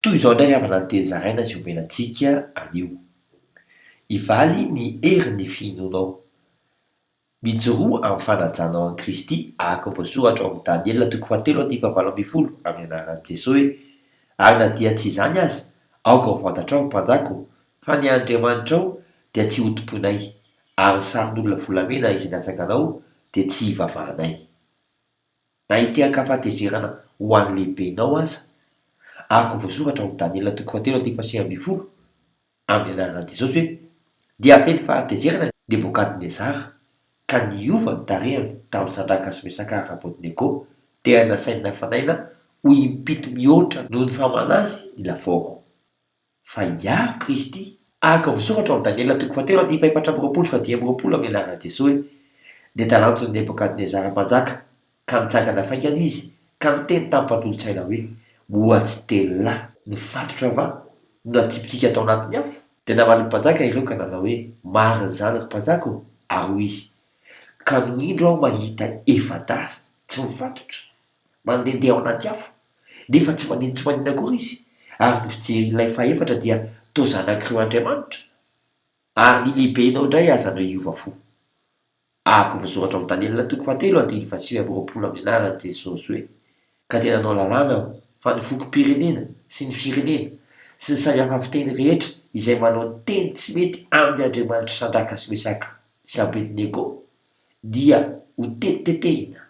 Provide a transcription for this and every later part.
toy izao indray havana ny teny zaraina sy omenantsika anio. Ivaly ny herin'ny finoanao. Mijoroa amin'ny fanajanao an'i Kristy ahaka voasoratra ao amin'ny Daniela 3:7 amin'ny anaran'i Jesosy hoe: ary na dia tsy izany aza, aoka ho fantatrao mpanjako fa ny Andriamanitrao dia tsy hotomponay, ary ny sarin'olona volamena izay natsaka anao dia tsy hivavahanay. Na hitehaka fahatezerana ho an'ny lehibenao aza, ahaka voasoratra ao amin'ny Daniela 3:7 amin'ny anaran'i Jesosy hoe: dia feno fahatezerana Nebokadnezara, ka niova ny tarehany tamin'ny Sadraka sy Mesaka ary Abednego dia nasainy nafanaina ho impito mihoatra noho ny famana azy ny lafaoro. Fa ia Kristy, ahaka voasoratra ao amin'ny Daniela 3:4 amin'ny anaran'i Jesosy hoe: dia talanjony Nebokadnezara mpanjaka, ka nitsangana faingana izy, ka niteny tamin'ny mpandolo-tsaina hoe: moa tsy telona nifatotra va na tsipitsika atao anatin'ny afo? Dia namaly ny mpanjaka ireo ka nanao hoe: marina izany ry mpanjako, ary hoy izy: ka no indro aho mahita efataza tsy mifatotra mandehandeha ao anaty afo, nefa tsy maninona akory izy, ary ny fijery fahaefatra dia toa zanak'ireo Andriamanitra, ary ny lehibenao indray azanao hiova fo. Ahaka voasoratra amin'ny Daniela 3:7 amin'ny anaran'i Jesosy hoe: ka tena nanao lalàna aho fa ny fokom-pirenena sy ny firenena sy ny samihafa fiteny rehetra izay manao ny teny tsy mety amin'ny Andriamanitra Sadraka sy Mesaka sy Abednego dia ho tetitetehina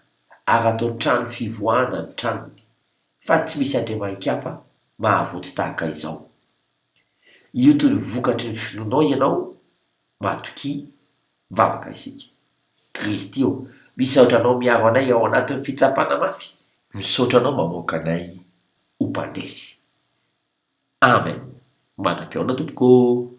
ary atao trano fivoahana ny tranony, fa tsy misy andriaman-kafa mahavotsy tahaka izao. Io toy ny vokatry ny finoanao ianao, matoki, mivavaka isika. Kristy io, misaotra anao miaro anay ao anatin'ny fitsapana mafy, misaotra anao mamoaka anay ho mpandresy. Amen. Manam-peona tompoko.